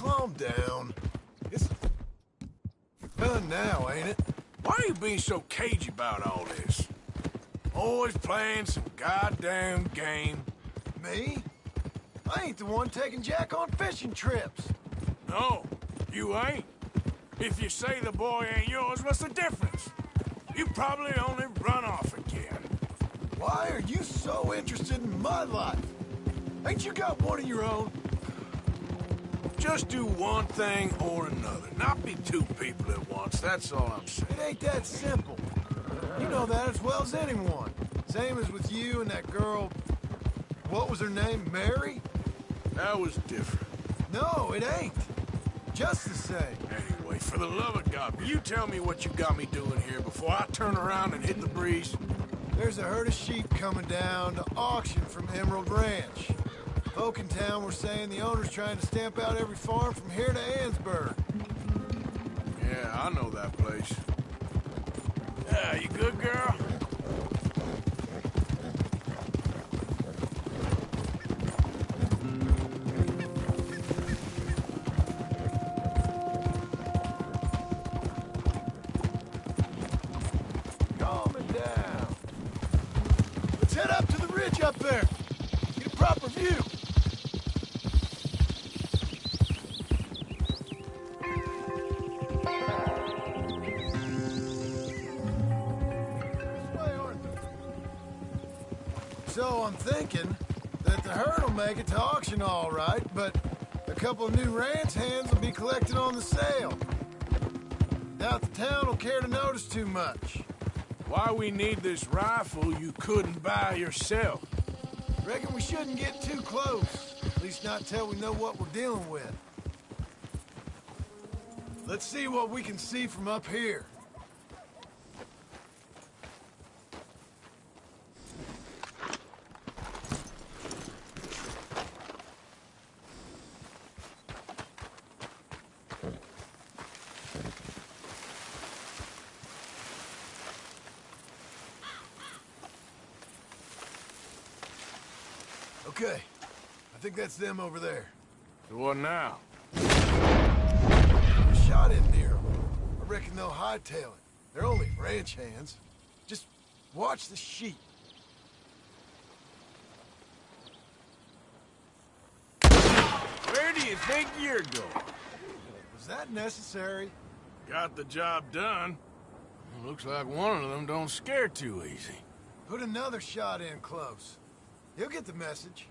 calm down. It's done now, ain't it? Why are you being so cagey about all this? Always playing some goddamn game. Me? I ain't the one taking Jack on fishing trips. No, you ain't. If you say the boy ain't yours, what's the difference? You probably only run off again. Why are you so interested in my life? Ain't you got one of your own? Just do one thing or another. Not be two people at once, that's all I'm saying. It ain't that simple. You know that as well as anyone. Same as with you and that girl... What was her name? Mary? That was different. No, it ain't. Just the same. Anyway, for the love of God, will you tell me what you got me doing here before I turn around and hit the breeze? There's a herd of sheep coming down to auction from Emerald Ranch. Folk in town were saying the owner's trying to stamp out every farm from here to Ansburg. Yeah, I know that place. Yeah, you good, girl? Calm it down. Let's head up to the ridge up there. Get a proper view. So I'm thinking that the herd will make it to auction all right, but a couple of new ranch hands will be collected on the sale. Doubt the town will care to notice too much. Why we need this rifle you couldn't buy yourself? Reckon we shouldn't get too close. At least not till we know what we're dealing with. Let's see what we can see from up here. Okay, I think that's them over there. So what now? A shot in near them. I reckon they'll hightail it. They're only ranch hands. Just watch the sheep. Where do you think you're going? Was that necessary? Got the job done. Looks like one of them don't scare too easy. Put another shot in close. He'll get the message.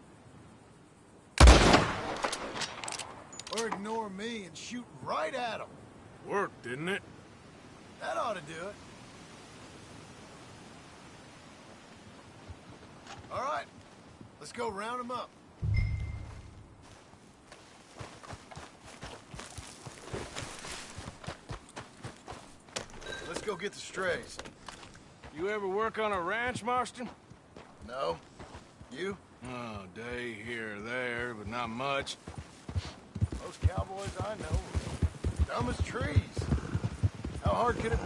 Or ignore me and shoot right at him. Worked, didn't it? That ought to do it. All right, let's go round him up. Let's go get the strays. You ever work on a ranch, Marston? No? You? Oh, day here or there, but not much. Most cowboys I know are dumb as trees. How hard could it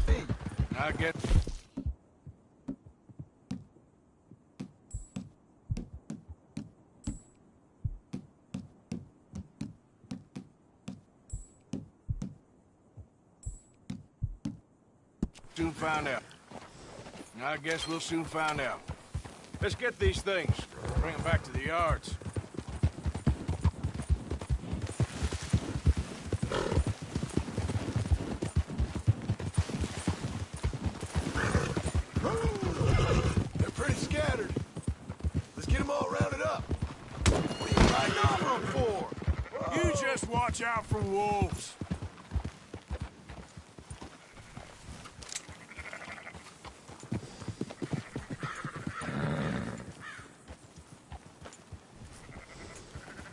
be? I get... Soon find out. I guess we'll soon find out. Let's get these things. Bring them back to the yards. They're pretty scattered. Let's get them all rounded up. What are you riding over them for? You just watch out for wolves.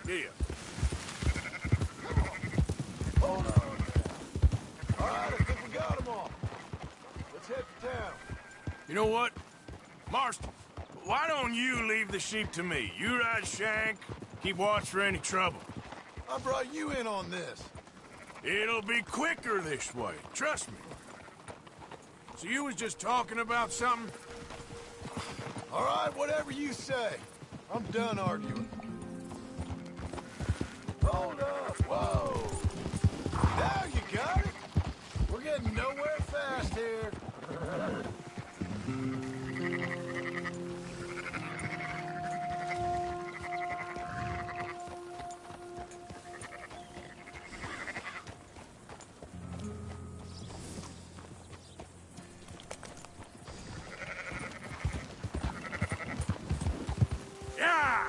Yeah. Hold on. All right, I think we got them all. Let's head to town. You know what? Marston, why don't you leave the sheep to me? You ride Shank, keep watch for any trouble. I brought you in on this. It'll be quicker this way, trust me. So you was just talking about something? All right, whatever you say. I'm done arguing. fast here. Yeah!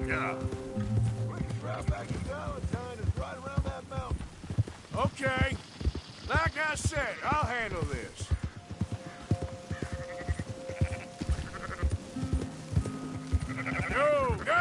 Yeah. Route back to Valentine is right around that mountain. Okay. Like I said, I'll handle this. Go! Go!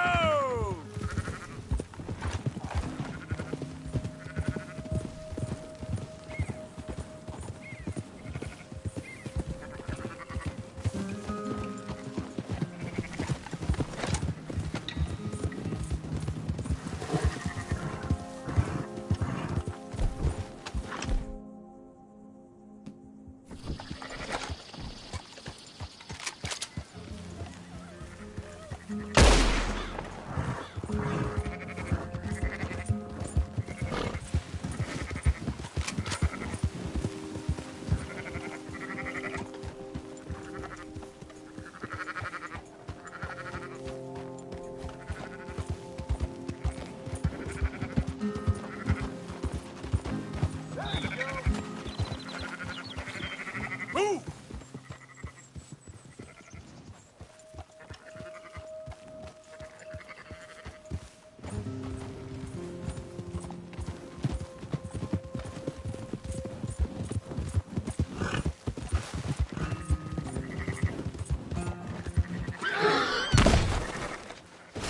Move!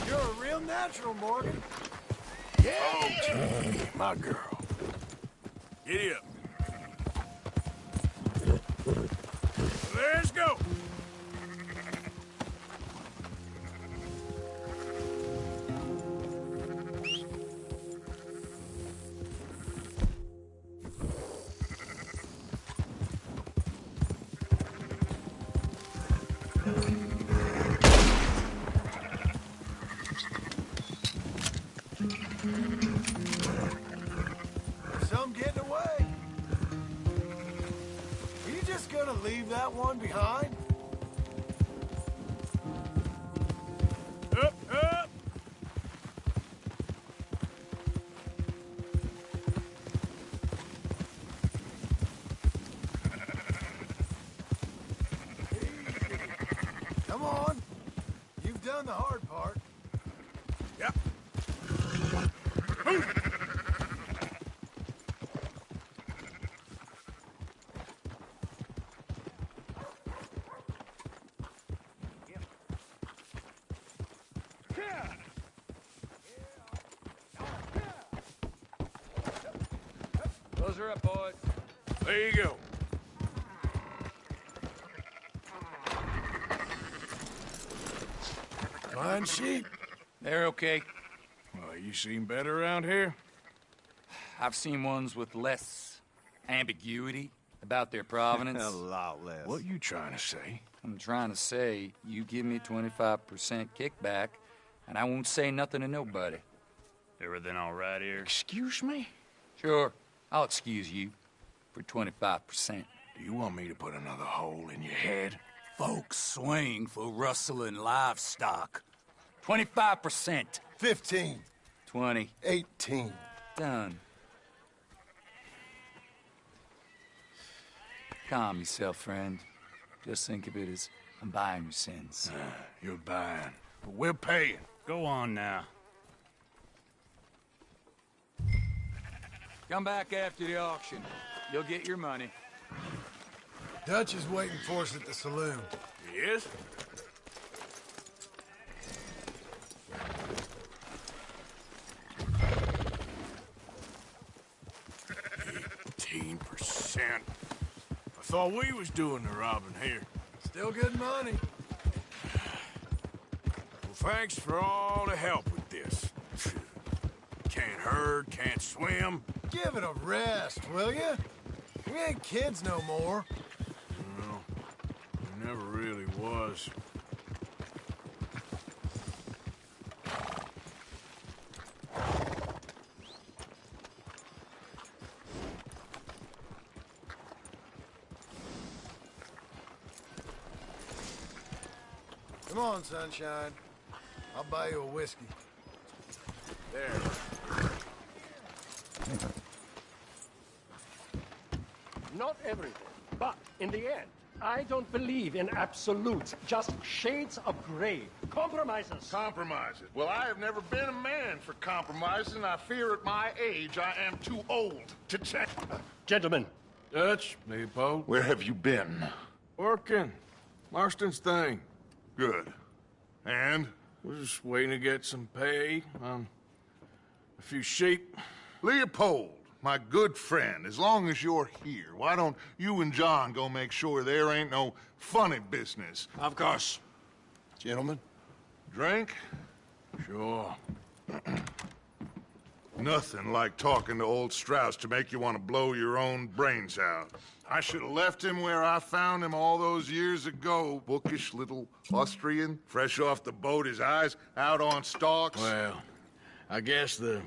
You're a real natural, Morgan. Okay, my girl. Giddy up. Let's go! Some getting away. Are you just gonna leave that one behind? Up, up! Come on. You've done the hard part. Yep. Move! Close her up, boys. There you go. Fine sheep. They're okay. Well, you seem better around here. I've seen ones with less ambiguity about their provenance. A lot less. What you trying to say? I'm trying to say, you give me 25% kickback, and I won't say nothing to nobody. Everything all right here? Excuse me? Sure, I'll excuse you for 25%. Do you want me to put another hole in your head? Folks swing for rustling livestock. 25%. 15. 20. 18. Done. Calm yourself, friend. Just think of it as I'm buying your sins. You're buying, but we're paying. Go on now. Come back after the auction. You'll get your money. Dutch is waiting for us at the saloon. Yes? %. I thought we was doing the robbing here. Still good money. Well, thanks for all the help with this. Can't herd, can't swim. Give it a rest, will you? We ain't kids no more. No, it never really was. Come on, sunshine. I'll buy you a whiskey. There. Not everything, but in the end, I don't believe in absolutes, just shades of gray. Compromises. Compromises. Well, I have never been a man for compromises, and I fear at my age I am too old to change. Gentlemen, Dutch, Leopold. Where have you been? Working. Marston's thing. Good. And? We're just waiting to get some pay on a few sheep. Leopold, my good friend, as long as you're here, why don't you and John go make sure there ain't no funny business? Of course. Gentlemen? Drink? Sure. Nothing like talking to old Strauss to make you want to blow your own brains out. I should have left him where I found him all those years ago. Bookish little Austrian, fresh off the boat, his eyes out on stalks. Well, I guess the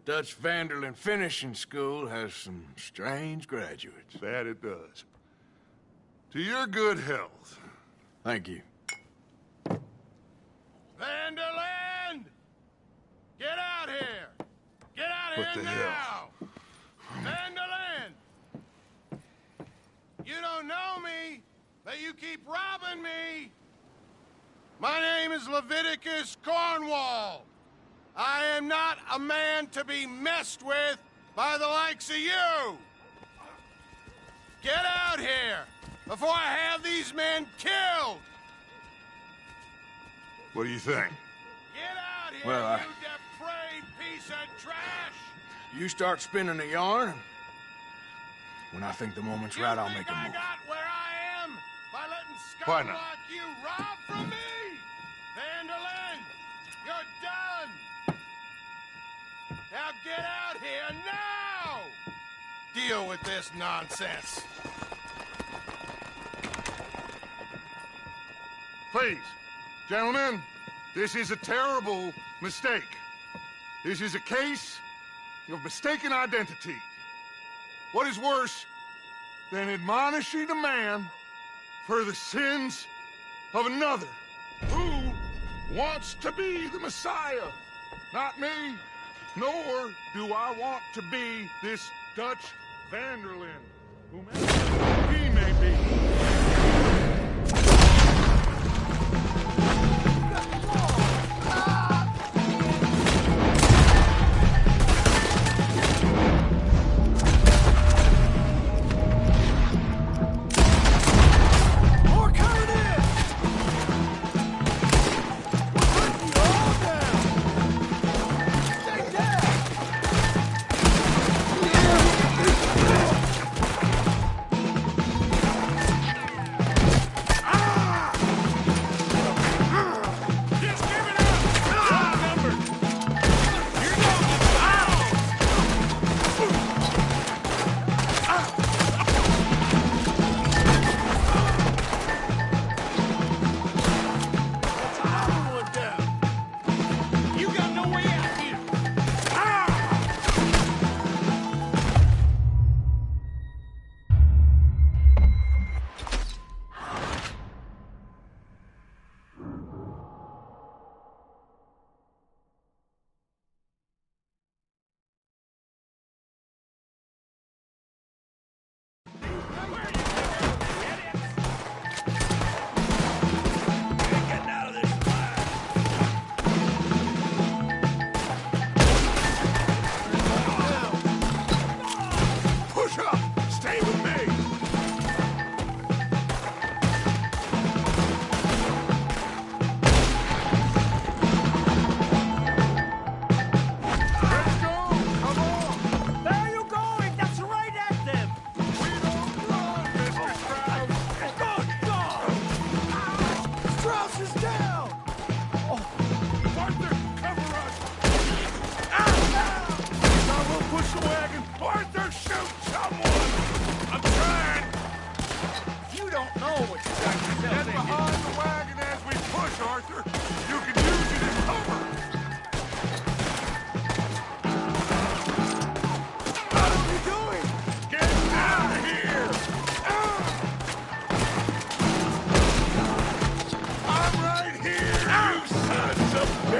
Dutch Vanderlyn Finishing School has some strange graduates. That it does. To your good health. Thank you. Vanderland! Get out here! Get out What here the now! hell? Vanderland! You don't know me, but you keep robbing me! My name is Leviticus Cornwall. I am not a man to be messed with by the likes of you! Get out here before I have these men killed! What do you think? Get out here, Well, you depraved piece of trash! You start spinning the yarn. When I think the moment's right, I'll make a I move. got where I am by letting Why scum not? like you rob from me? Vanderlyn, you're done! Now get out here now! Deal with this nonsense. Please, gentlemen, this is a terrible mistake. This is a case of mistaken identity. What is worse than admonishing a man for the sins of another who wants to be the Messiah? Not me, nor do I want to be this Dutch Vanderlyn, whomever he may be.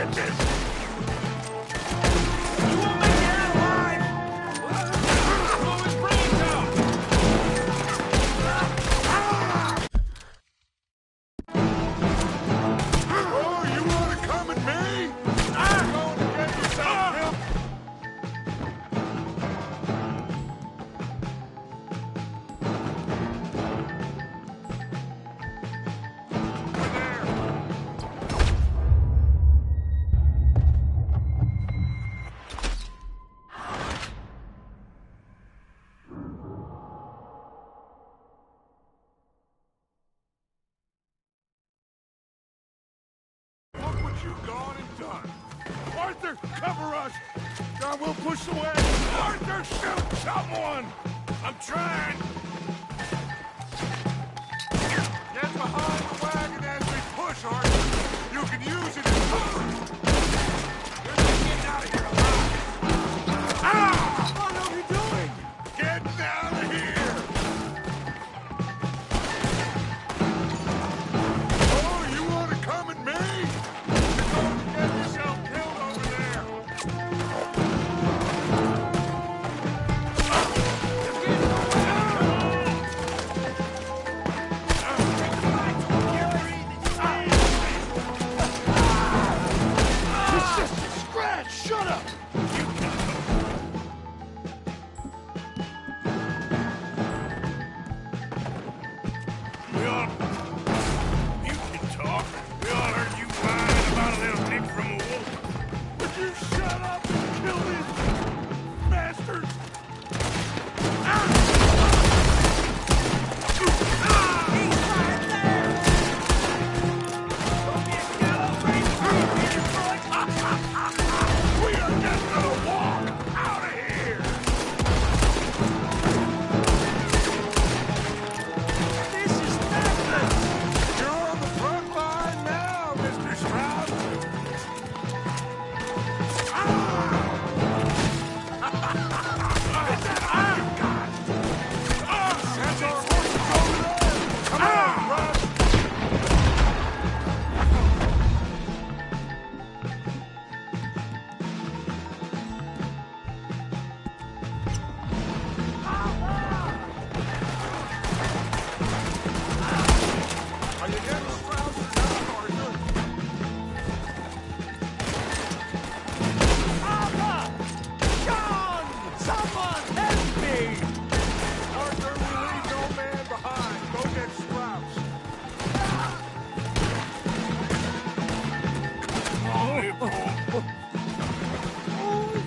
bitches! You won't make it out alive! Blow his brains out! Oh, you want to come at me? I'm going to get yourself killed. Look what you've gone and done. Arthur, cover us. John, we'll push away. Arthur, shoot someone. I'm trying! Get behind the wagon as we push, Arthur. You can use it as cover. You're not getting out of here alive! Ah! What are you doing? Get out of here. Oh, you want to come at me? You're going to get yourself killed over there. It's just a scratch! Shut up! We all... You can talk. We all heard you whine about a little nick from a wolf. Would you shut up and kill these bastards? We are just gonna walk out of here! This is madness! You're on the front line now, Mr. Stroud. That's our horses over there. Come on, Russ. Are you getting Stroud down, Arthur? John! Someone help me! Arthur, we leave no man behind. Go get Strauss.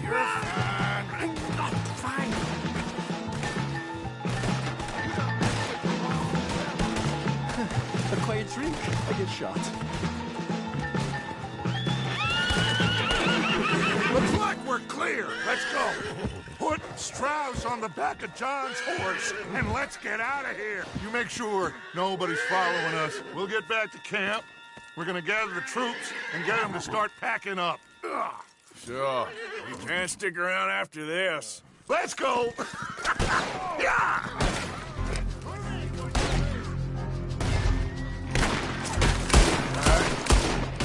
You're fine. I'm not fine. A quiet drink, I get shot. Looks like we're clear. Let's go. Put Strauss on the back of John's horse, and let's get out of here. You make sure nobody's following us. We'll get back to camp. We're gonna gather the troops and get them to start packing up. Sure. You can't stick around after this. Let's go. Yeah.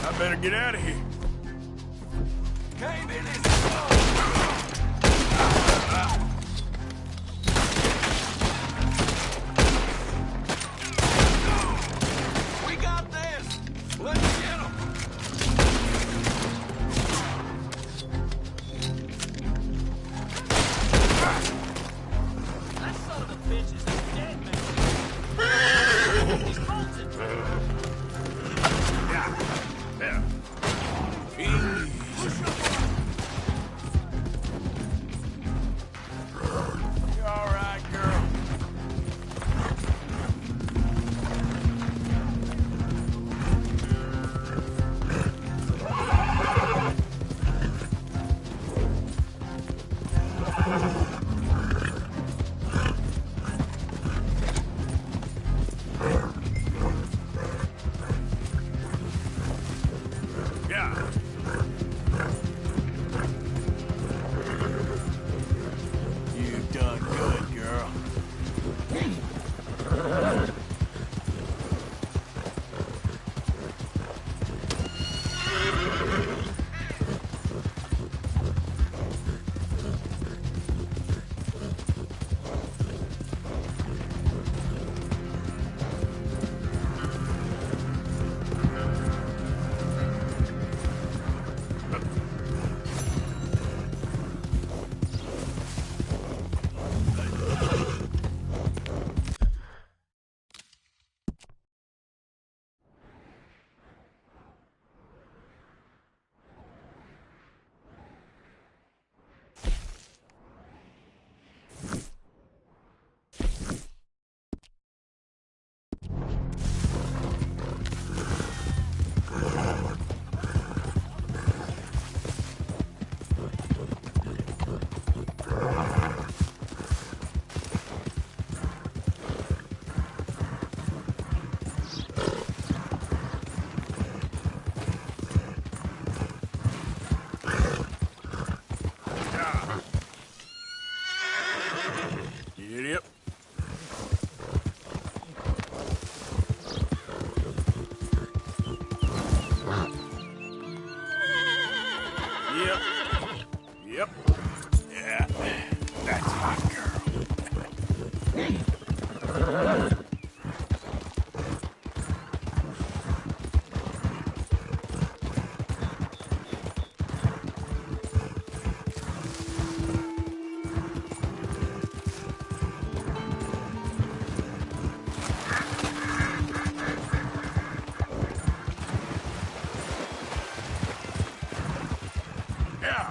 I better get out of here. We got this! Let's get him! That son of a bitch is dead, man! He's bolted! Yeah. Easy. Yep. Yep. Yeah. That's hot girl. Yeah.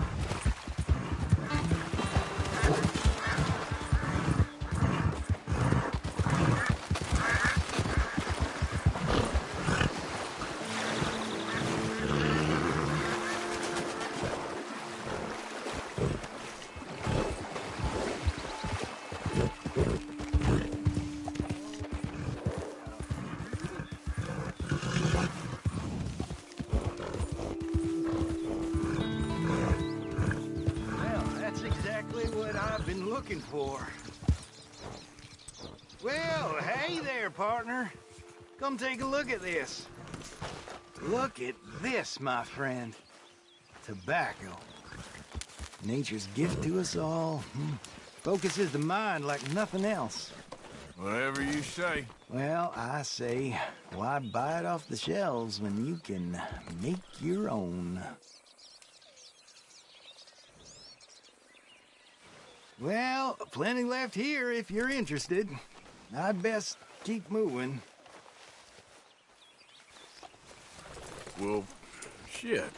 Well, that's exactly what I've been looking for. Well, hey there, partner. Come take a look at this. Look at this, my friend. Tobacco. Nature's gift to us all. Focuses the mind like nothing else. Whatever you say. Well, I say, why buy it off the shelves when you can make your own? Well, plenty left here if you're interested. I'd best keep moving. Well, shit.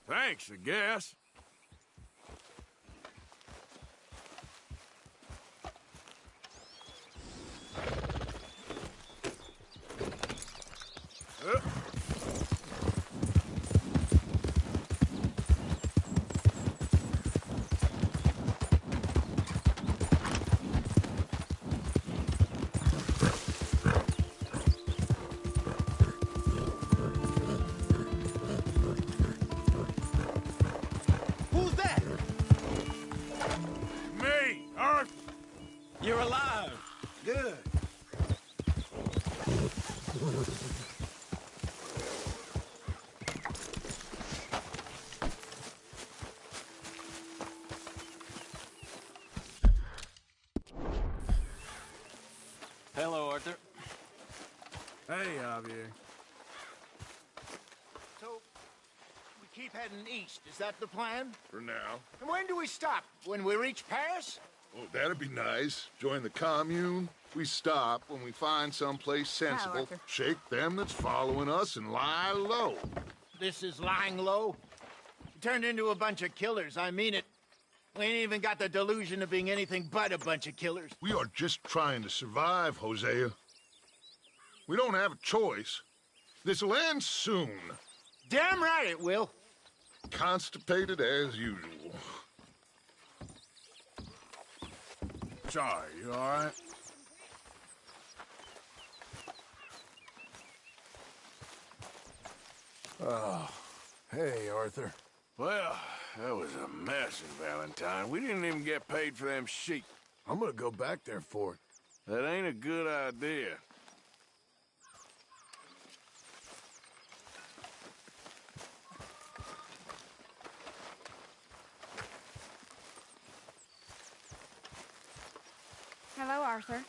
Thanks, I guess. Who's that? Me, Arthur. You're alive. Good. Hello, Arthur. Hey, Javier. So, we keep heading east. Is that the plan? For now. And when do we stop? When we reach Paris? Oh, that'd be nice. Join the commune. We stop when we find someplace sensible, Arthur. shake them that's following us, and lie low. This is lying low. We turned into a bunch of killers. I mean it. We ain't even got the delusion of being anything but a bunch of killers. We are just trying to survive, Hosea. We don't have a choice. This'll end soon. Damn right it will. Constipated as usual. Sorry, you all right? Oh, hey, Arthur. Well, that was a mess in Valentine. We didn't even get paid for them sheep. I'm gonna go back there for it. That ain't a good idea. Hello, Arthur.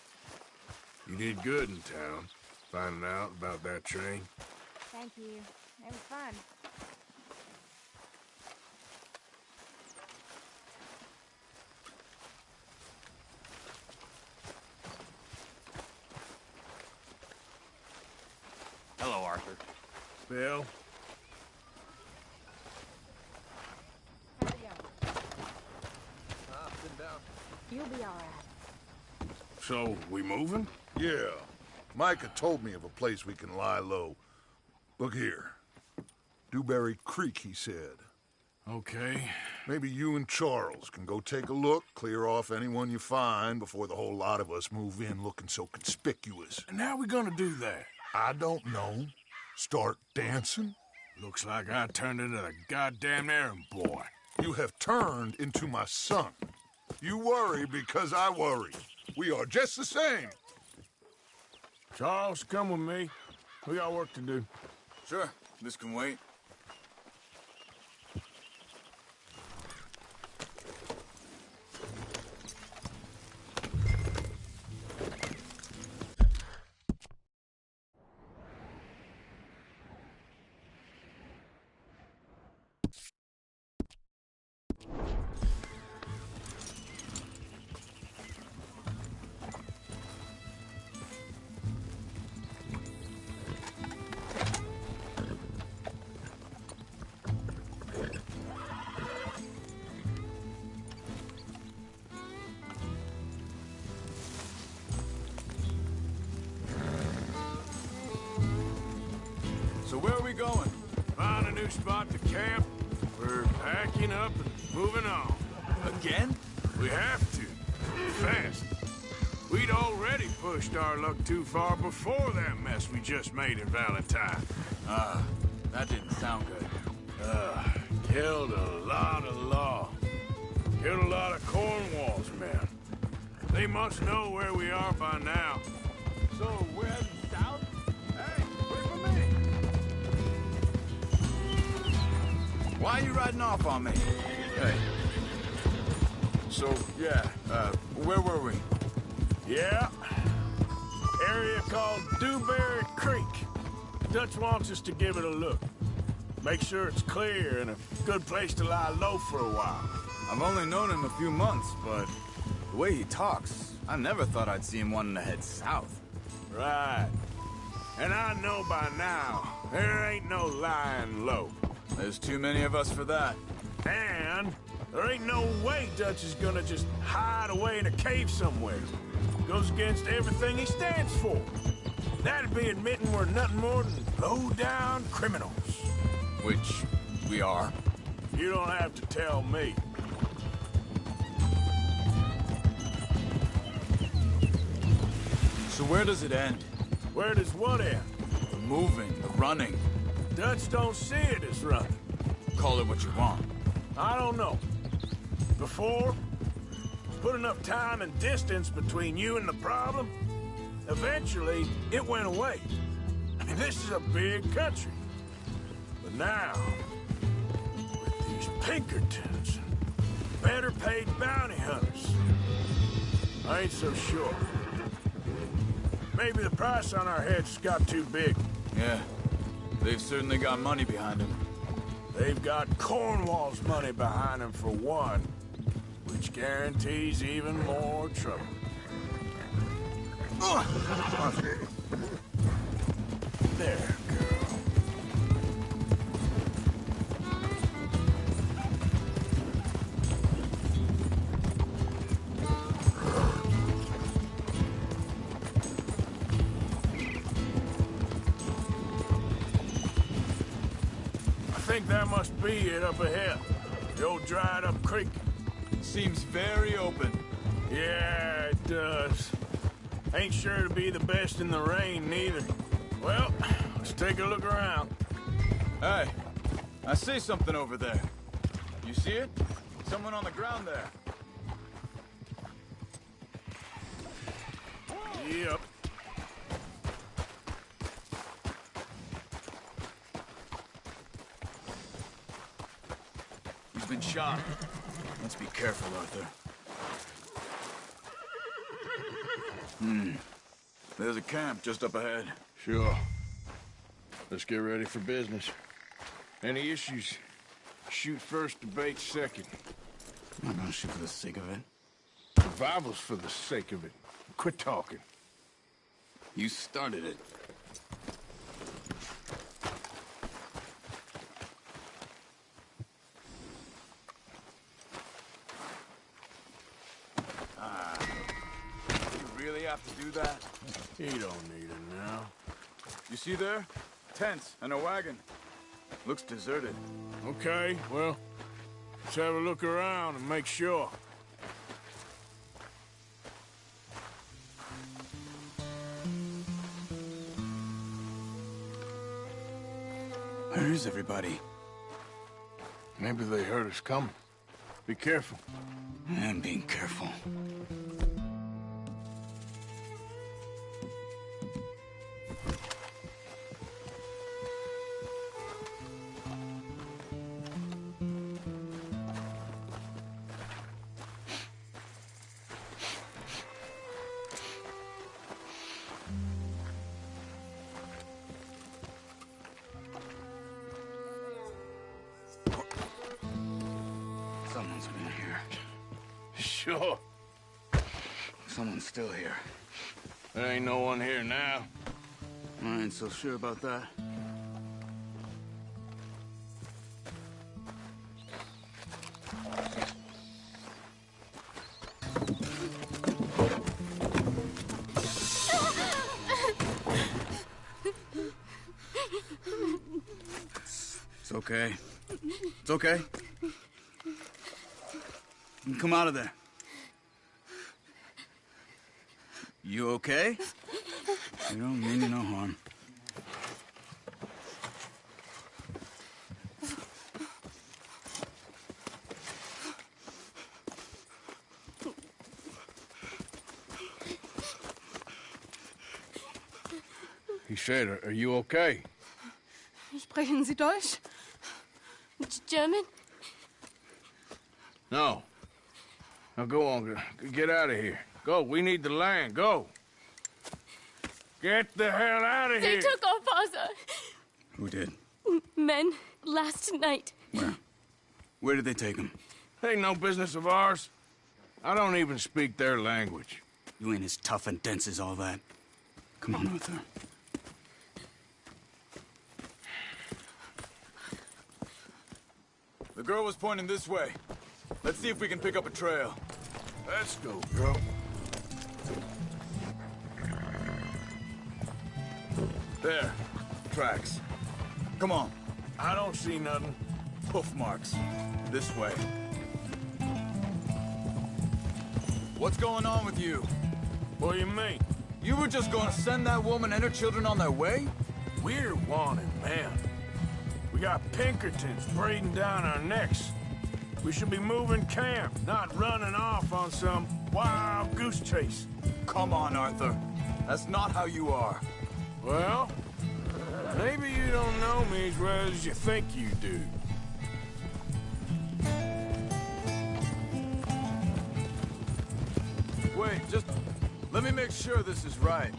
You did good in town, finding out about that train. Thank you. It was fun. Hello, Arthur. Bill? How's it going? You'll be all right. So, we moving? Yeah. Micah told me of a place we can lie low. Look here. Dewberry Creek, he said. Okay. Maybe you and Charles can go take a look, clear off anyone you find before the whole lot of us move in looking so conspicuous. And how we gonna do that? I don't know. Start dancing? Looks like I turned into the goddamn errand boy. You have turned into my son. You worry because I worry. We are just the same. Charles, come with me. We got work to do. Sure. This can wait. new spot to camp. We're packing up and moving on. Again? We have to. Fast. We'd already pushed our luck too far before that mess we just made in Valentine. That didn't sound good. Killed a lot of law. Killed a lot of Cornwall's men. They must know where we are by now. So, we're heading south? Hey, wait for me! Why are you riding off on me? Hey. So, yeah, where were we? Yeah. Area called Dewberry Creek. Dutch wants us to give it a look. Make sure it's clear and a good place to lie low for a while. I've only known him a few months, but the way he talks, I never thought I'd see him wanting to head south. Right. And I know by now, there ain't no lying low. There's too many of us for that. And there ain't no way Dutch is gonna just hide away in a cave somewhere. Goes against everything he stands for. That'd be admitting we're nothing more than low-down criminals. Which we are. You don't have to tell me. So where does it end? Where does what end? The moving, the running. Dutch don't see it as running. Call it what you want. I don't know. Before, put enough time and distance between you and the problem, eventually it went away. I mean, this is a big country. But now, with these Pinkertons, better paid bounty hunters, I ain't so sure. Maybe the price on our heads got too big. Yeah, they've certainly got money behind them. They've got Cornwall's money behind them for one, which guarantees even more trouble. There, girl. I think that must be it up ahead. The old dried-up creek. Seems very open. Yeah, it does. Ain't sure to be the best in the rain, neither. Well, let's take a look around. Hey, I see something over there. You see it? Someone on the ground there. Yep. He's been shot. Let's be careful, Arthur. There's a camp just up ahead. Sure. Let's get ready for business. Any issues? Shoot first, debate second. I'm not gonna shoot for the sake of it. Survival's for the sake of it. Quit talking. You started it. You really have to do that? You don't need it now. You see there? Tents and a wagon. Looks deserted. Okay, well, let's have a look around and make sure. Where is everybody? Maybe they heard us coming. Be careful. I'm being careful. Someone's been here. Sure. Someone's still here. There ain't no one here now. I ain't so sure about that. It's okay. It's okay. You can come out of there. You okay? You don't mean you no harm. He said, are you okay? Sprechen Sie Deutsch? German? No. Now go on, get out of here. Go, we need the land, go. Get the hell out of They here! took our father. Who did? Men, last night. Where? Where did they take him? Ain't no business of ours. I don't even speak their language. You ain't as tough and dense as all that. Come on, Arthur. The girl was pointing this way. Let's see if we can pick up a trail. Let's go, girl. There. Tracks. Come on. I don't see nothing. Hoof marks. This way. What's going on with you? What do you mean? You were just gonna send that woman and her children on their way? We're wanted, man. We got Pinkertons breathing down our necks. We should be moving camp, not running off on some wild goose chase. Come on, Arthur. That's not how you are. Well, maybe you don't know me as well as you think you do. Wait, just let me make sure this is right.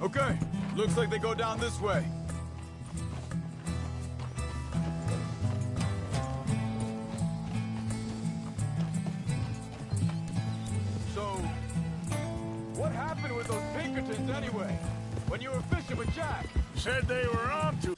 Okay, looks like they go down this way. So, what happened with those Pinkertons anyway? When you were fishing with Jack? Said they were on to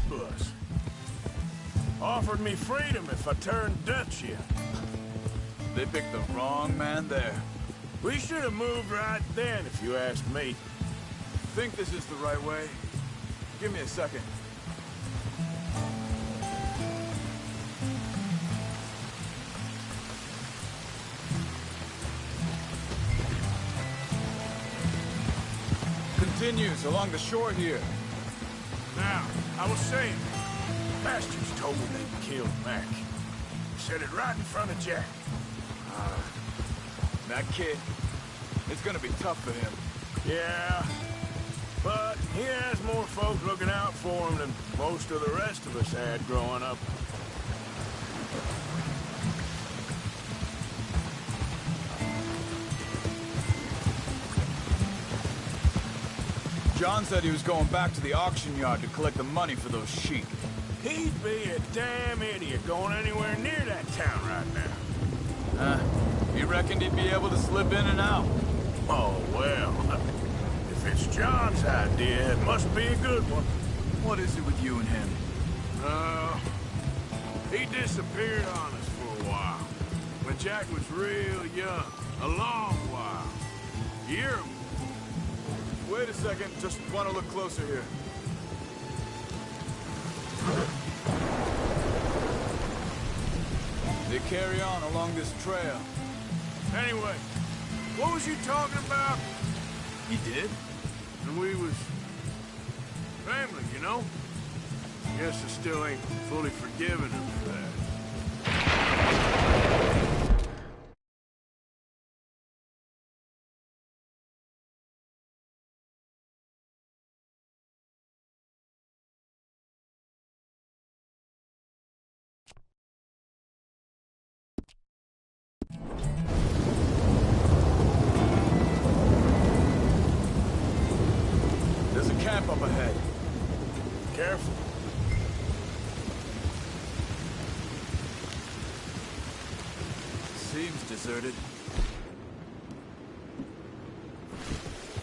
Bus. Offered me freedom if I turned Dutch yet. They picked the wrong man there. We should have moved right then, if you ask me. Think this is the right way? Give me a second. Continues along the shore here. Now, I was saying, bastards told me they killed Mac. Said it right in front of Jack. That kid, it's gonna be tough for him. Yeah, but he has more folk looking out for him than most of the rest of us had growing up. John said he was going back to the auction yard to collect the money for those sheep. He'd be a damn idiot going anywhere near that town right now. He reckoned he'd be able to slip in and out. Oh, well. If it's John's idea, it must be a good one. What is it with you and him? He disappeared on us for a while. When Jack was real young. A long while. Year. Wait a second, just want to look closer here. They carry on along this trail. Anyway, what was you talking about? He did? And we was family, you know? Guess I still ain't fully forgiven him for that. There's a camp up ahead. Careful. Seems deserted.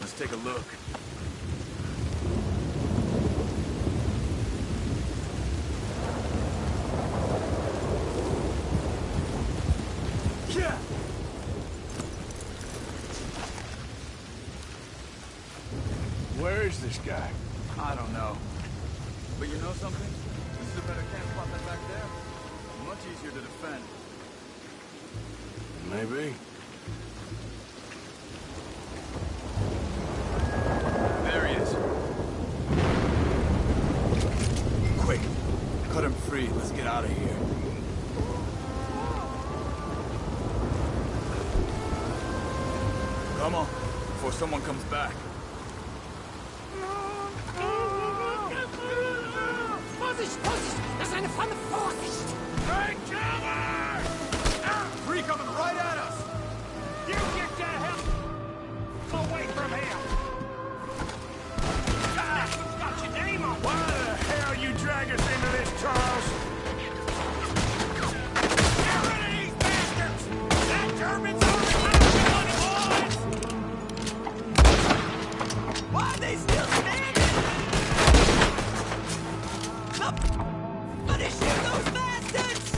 Let's take a look. Yeah! Where is this guy? I don't know. But you know something? This is a better camp spot than back there. Much easier to defend. Maybe. There he is. Quick. Cut him free. Let's get out of here. Come on. Before someone comes back. Vorsicht, Vorsicht! Das ist eine Pfanne! Vorsicht! Hey, cover! Three coming right at us! You get the hell away from here! That's what's got your name on! Why the hell you drag us into this, Charles? Get rid of these bastards! That German's already on the boys! Why are they still standing? Somebody shoot those bastards!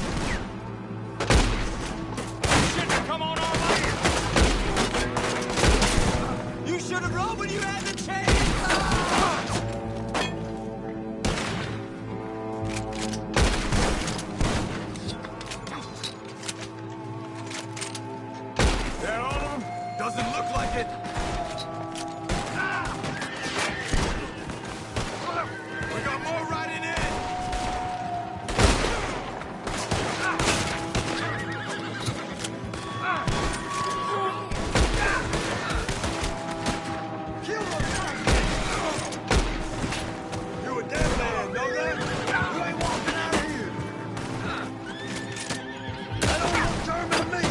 Shouldn't have come on our way! You should have rolled when you had the chance! They're on them? Doesn't look like it. We got more riding in. You a dead man, know that? You ain't walking out of here. That don't look German to me.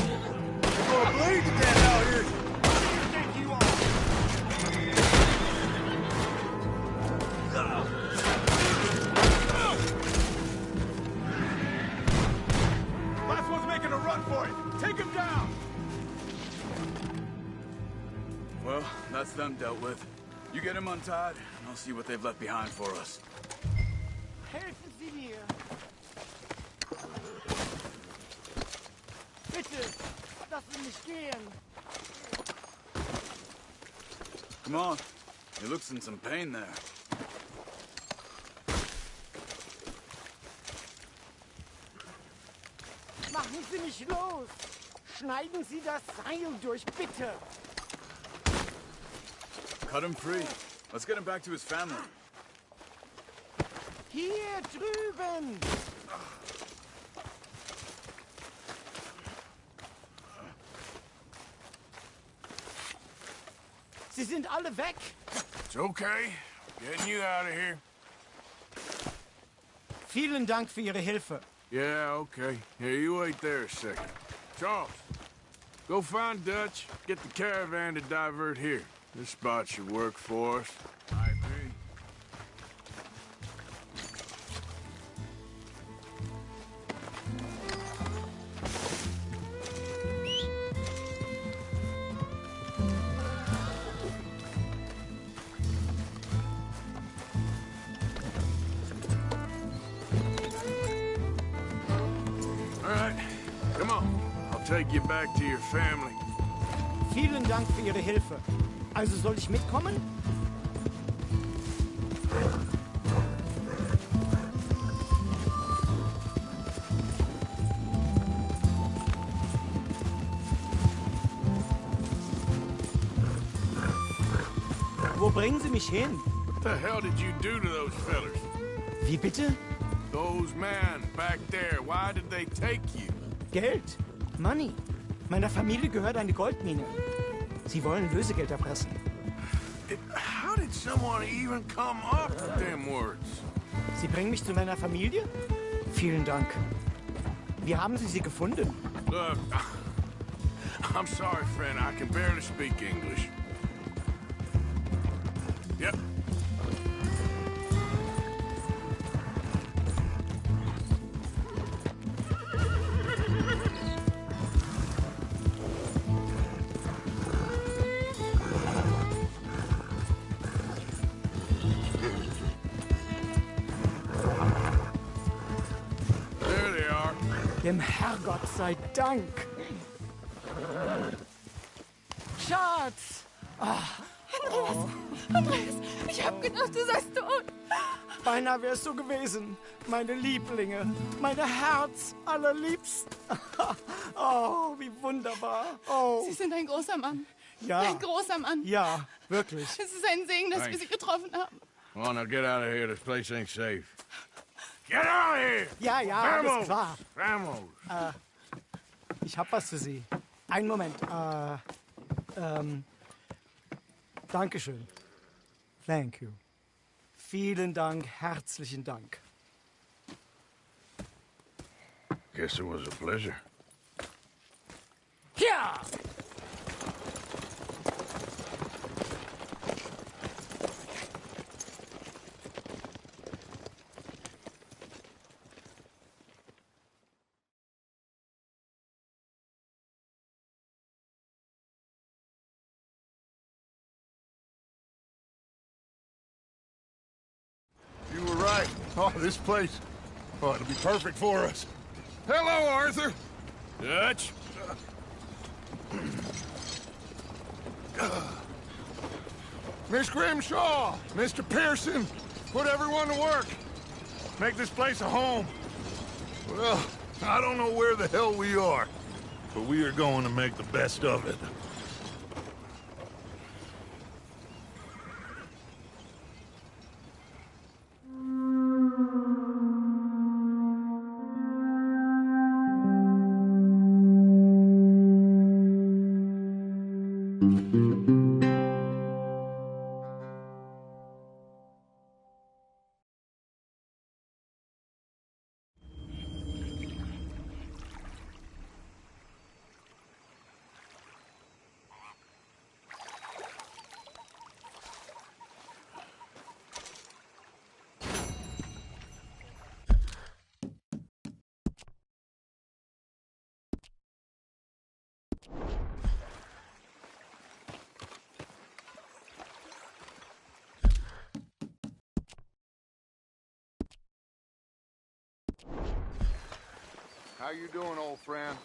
You're gonna bleed to death out here. Who do you think you are? Last one's making a run for it. Take him down. Well, that's them dealt with. You get him untied, and I'll see what they've left behind for us. Helfen Sie mir! Bitte, lassen Sie mich gehen! Come on. He looks in some pain there. Machen Sie mich los! Schneiden Sie das Seil durch, bitte! Cut him free. Let's get him back to his family. Hier drüben! Sie sind alle weg! It's okay. Getting you out of here. Vielen Dank für Ihre Hilfe. Yeah, okay. Here, you wait there a second. Charles, go find Dutch. Get the caravan to divert here. This spot should work for us. I agree. All right, come on. I'll take you back to your family. Vielen Dank für Ihre Hilfe. Also soll ich mitkommen? Wo bringen Sie mich hin? What the hell did you do to those fellers? Wie bitte? Those men back there, why did they take you? Geld. Money. Meiner Familie gehört eine Goldmine. Sie wollen Lösegeld erpressen. How did someone even come up with them words? Sie bringen mich zu meiner Familie? Vielen Dank. Wie haben Sie sie gefunden? Look, I'm sorry, friend. I can barely speak English. Yep. There they are. Dem Herrgott sei Dank. Schatz! Andreas, ich hab gedacht, du seist tot. Beinahe wär's so gewesen. Meine Lieblinge, meine Herz allerliebsten. Oh, wie wunderbar. Oh. Sie sind ein großer Mann. Ja. Ein großer Mann. Ja, wirklich. Es ist ein Segen, dass wir Sie getroffen haben. Well, now get out of here. This place ain't safe. Get out of here! Ja, ja, alles klar. Vamos! Ich hab was für Sie. Einen Moment. Dankeschön. Thank you. Vielen Dank, herzlichen Dank. Guess it was a pleasure. Ja! You were right. Oh, this place. Oh, it'll be perfect for us. Hello, Arthur. Dutch? Miss Grimshaw, Mr. Pearson, put everyone to work. Make this place a home. Well, I don't know where the hell we are, but we are going to make the best of it. How you doing, old friend?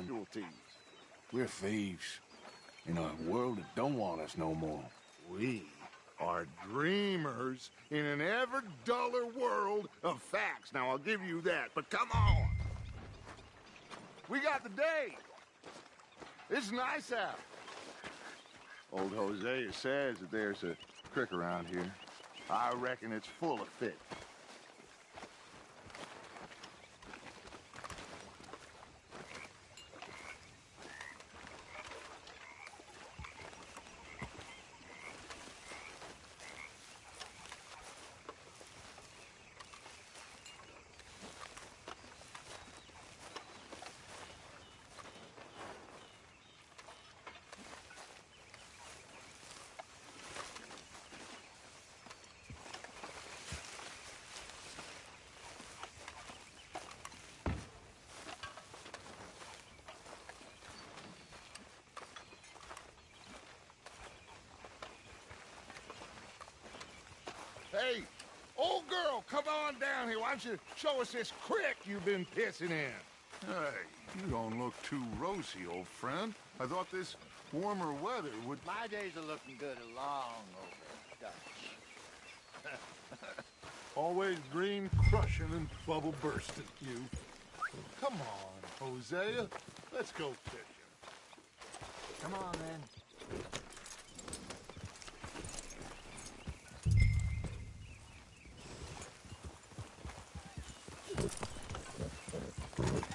Cruelties. We're thieves in a world that don't want us no more. We are dreamers in an ever duller world of facts. Now, I'll give you that, but come on. We got the day. It's nice out. Old Hosea says that there's a creek around here. I reckon it's full of fish. Hey, old girl, come on down here. Why don't you show us this creek you've been pissing in? Hey, you don't look too rosy, old friend. I thought this warmer weather would... My days are looking good along over Dutch. Always green crushing and bubble bursting, you. Come on, Hosea. Let's go fishing. Come on, then.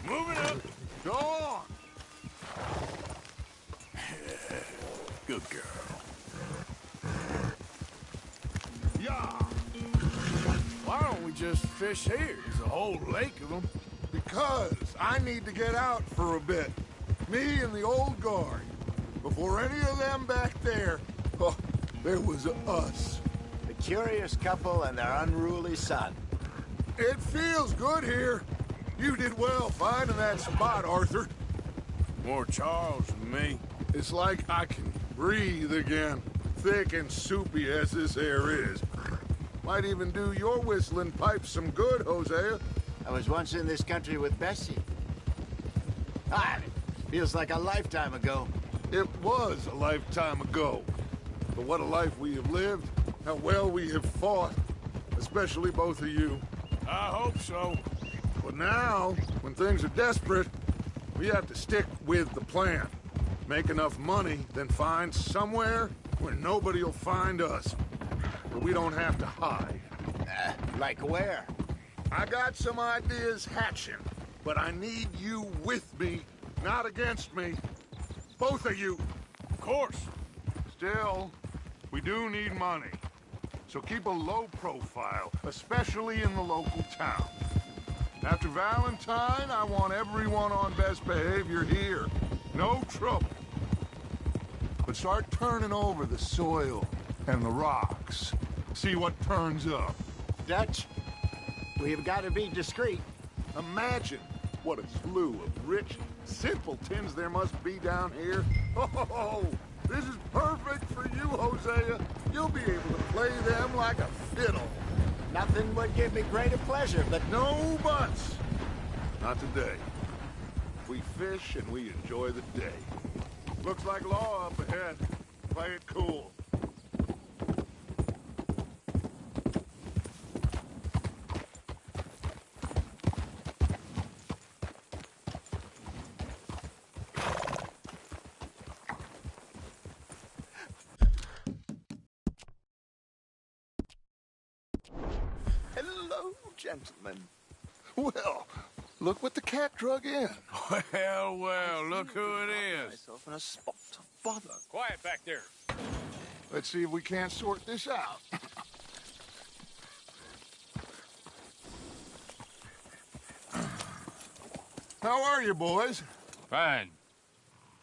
Moving up. Go on. Good girl. Yeah. Why don't we just fish here? There's a whole lake of them. Because I need to get out for a bit. Me and the old guard. Before any of them back there, oh, there was us. The curious couple and their unruly son. It feels good here. You did well finding that spot, Arthur. More Charles than me. It's like I can breathe again, thick and soupy as this air is. Might even do your whistling pipe some good, Hosea. I was once in this country with Bessie. Ah, it feels like a lifetime ago. It was a lifetime ago. But what a life we have lived, how well we have fought, especially both of you. I hope so. But now, when things are desperate, we have to stick with the plan. Make enough money, then find somewhere where nobody will find us. Where we don't have to hide. Like where? I got some ideas hatching, but I need you with me, not against me. Both of you. Of course. Still, we do need money. So keep a low profile, especially in the local town. After Valentine, I want everyone on best behavior here. No trouble. But start turning over the soil and the rocks. See what turns up. Dutch, we've got to be discreet. Imagine what a slew of rich simpletons there must be down here. Oh, this is perfect for you, Hosea. You'll be able to play them like a fiddle. Nothing would give me greater pleasure, but... No buts. Not today. We fish and we enjoy the day. Looks like law up ahead. Play it cool. Hello, gentlemen. Well, look what the cat drug in. Well, look who it is. Myself in a spot of bother. Quiet back there. Let's see if we can't sort this out. How are you, boys? Fine.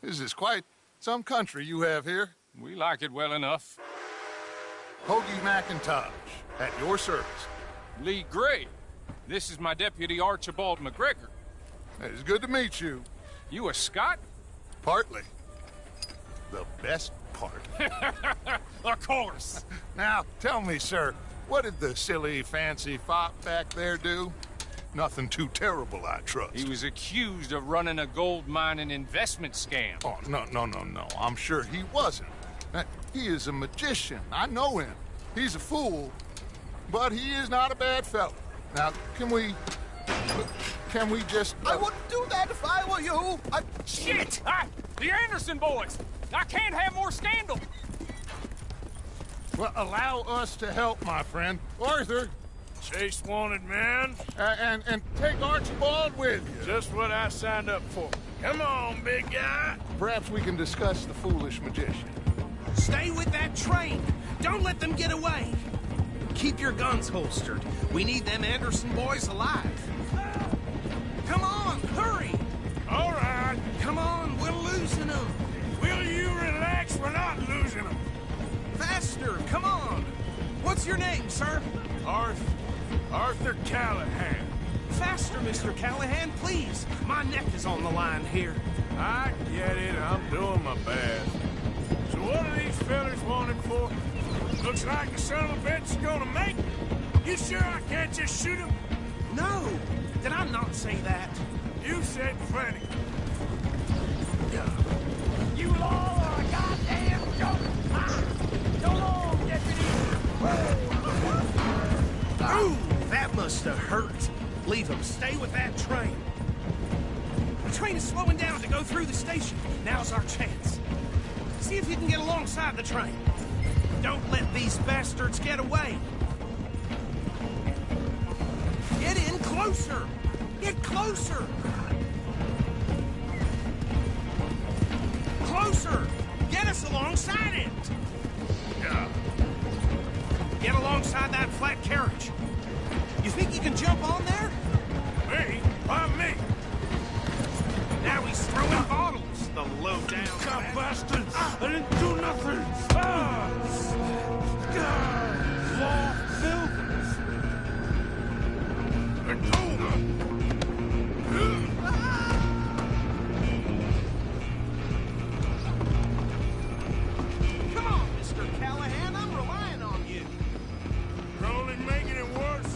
This is quite some country you have here. We like it well enough. Hoagie McIntosh, at your service. Lee Gray. This is my deputy, Archibald McGregor. It's good to meet you. You a Scot? Partly. The best part. Of course. Now, tell me, sir, what did the silly, fancy fop back there do? Nothing too terrible, I trust. He was accused of running a gold mining investment scam. Oh, no. I'm sure he wasn't. He is a magician. I know him. He's a fool, but he is not a bad fellow. Now, can we just... I wouldn't do that if I were you. Shit! The Anderson boys! I can't have more scandal! Well, allow us to help, my friend. Arthur! Chase wanted man. And take Archibald with you. Just what I signed up for. Come on, big guy. Perhaps we can discuss the foolish magician. Stay with that train. Don't let them get away. Keep your guns holstered. We need them Anderson boys alive. Come on, hurry! All right. Come on, we're losing them. Will you relax? We're not losing them. Faster, come on. What's your name, sir? Arthur Callahan. Faster, Mr. Callahan, please. My neck is on the line here. I get it. I'm doing my best. So what are these fellas wanted for? Looks like the son of a bitch is gonna make it. You sure I can't just shoot him? No. Did I not say that? You said plenty. You all are a goddamn joke! So long, deputy! Ooh, that must have hurt. Leave him. Stay with that train. The train is slowing down to go through the station. Now's our chance. See if you can get alongside the train. Don't let these bastards get away. Get in closer. Get closer. Closer. Get us alongside it. Yeah. Get alongside that flat carriage. You think you can jump on there? Me? Why me? Now he's throwing bottles, the low-down God, bastards! I didn't do nothing! Lost buildings! Come on, Mr. Callahan, I'm relying on you. You're only making it worse.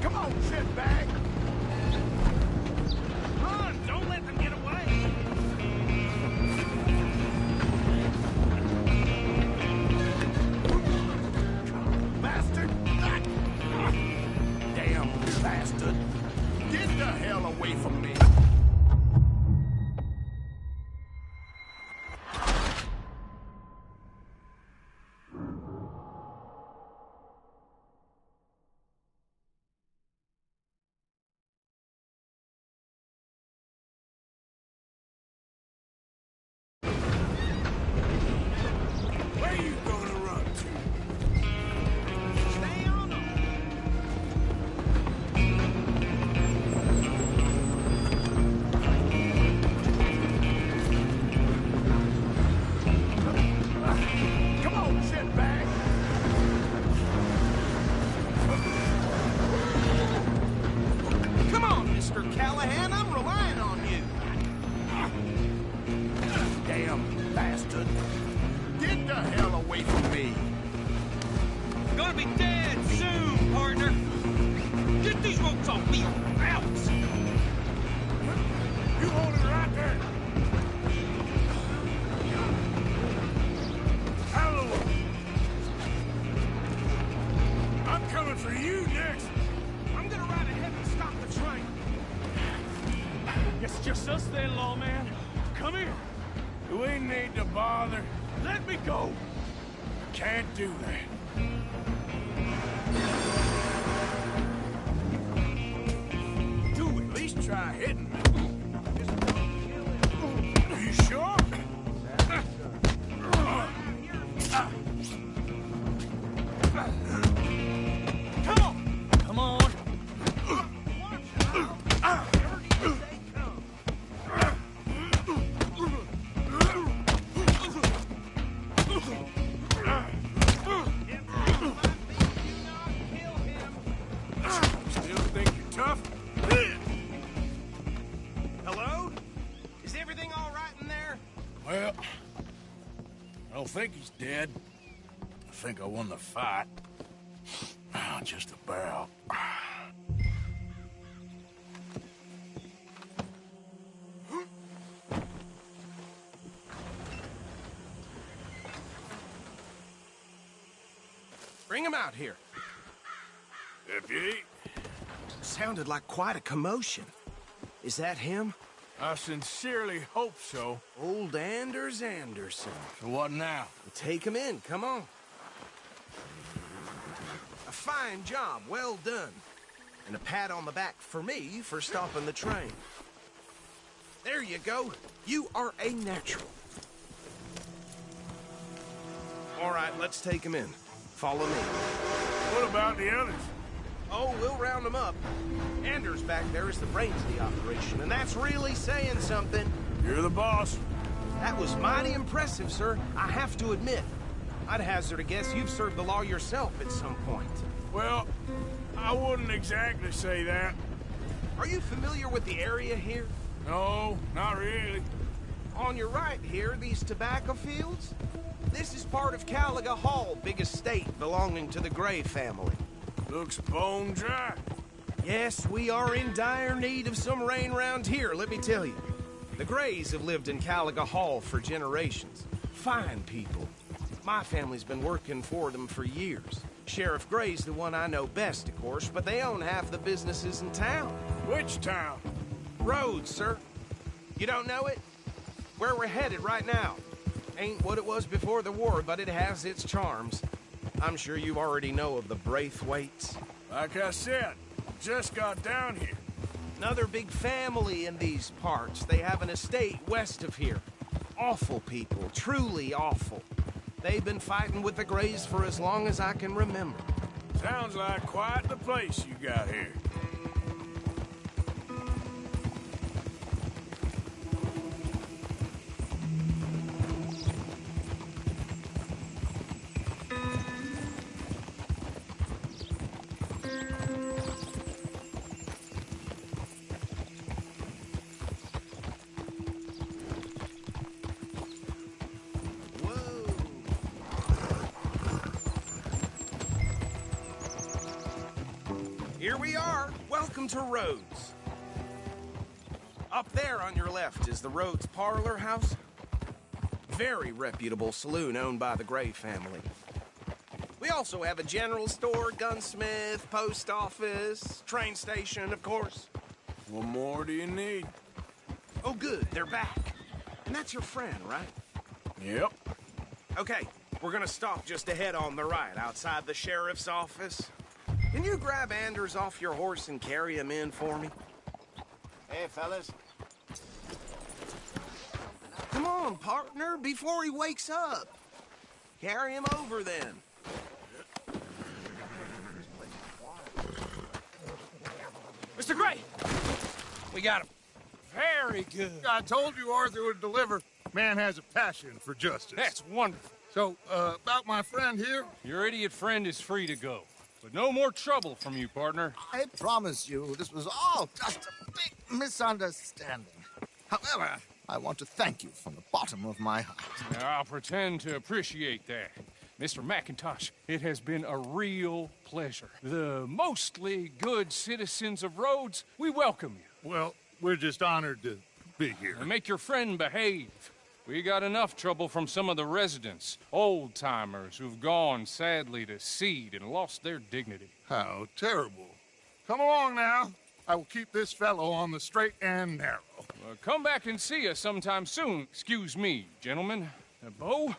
Come on, shitbag! Run! Don't let them get away! Bastard! Damn bastard! Get the hell away from me! Where you gonna run to? Stay on them! Come on, shitbag! Come on, Mr. Callahan, I'm relying on you. Damn bastard! Get the hell away from me! Gonna be dead soon, partner! Get these ropes off me! Out! You hold it right there. Hello. I'm coming for you next. I'm gonna ride ahead and stop the train. It's just us then, lawman. Come here. Do we need to bother? Let me go. Can't do that. Do it. At least try hitting me. Are you sure? Come on. Come on. think he's dead. I think I won the fight. Just about. Bring him out here. Deputy? Sounded like quite a commotion. Is that him? I sincerely hope so. Old Anders Anderson. So what now? Take him in, come on. A fine job, well done. And a pat on the back for me for stopping the train. There you go. You are a natural. All right, let's take him in. Follow me. What about the others? Oh, we'll round them up. Anders back there is the brains of the operation, and that's really saying something. You're the boss. That was mighty impressive, sir. I have to admit. I'd hazard a guess you've served the law yourself at some point. Well, I wouldn't exactly say that. Are you familiar with the area here? No, not really. On your right here, these tobacco fields? This is part of Caliga Hall, big estate belonging to the Gray family. Looks bone dry. Yes, we are in dire need of some rain round here, let me tell you. The Grays have lived in Caliga Hall for generations. Fine people. My family's been working for them for years. Sheriff Gray's the one I know best, of course, but they own half the businesses in town. Which town? Rhodes, sir. You don't know it? Where we're headed right now. Ain't what it was before the war, but it has its charms. I'm sure you already know of the Braithwaites. Like I said, just got down here. Another big family in these parts. They have an estate west of here. Awful people, truly awful. They've been fighting with the Grays for as long as I can remember. Sounds like quite the place you got here. Here we are. Welcome to Rhodes. Up there on your left is the Rhodes Parlor House. Very reputable saloon owned by the Gray family. We also have a general store, gunsmith, post office, train station, of course. What more do you need? Oh, good. They're back. And that's your friend, right? Yep. Okay, we're gonna stop just ahead on the right, outside the sheriff's office. Can you grab Anders off your horse and carry him in for me? Hey, fellas. Come on, partner, before he wakes up. Carry him over, then. Mr. Gray! We got him. Very good. I told you Arthur would deliver. Man has a passion for justice. That's wonderful. So, about my friend here? Your idiot friend is free to go. But no more trouble from you, partner. I promise you, this was all just a big misunderstanding. However, I want to thank you from the bottom of my heart. Now, I'll pretend to appreciate that. Mr. McIntosh, it has been a real pleasure. The mostly good citizens of Rhodes, we welcome you. Well, we're just honored to be here. And make your friend behave. We got enough trouble from some of the residents, old-timers who've gone, sadly, to seed and lost their dignity. How terrible. Come along now. I will keep this fellow on the straight and narrow. Come back and see us sometime soon. Excuse me, gentlemen. Bo,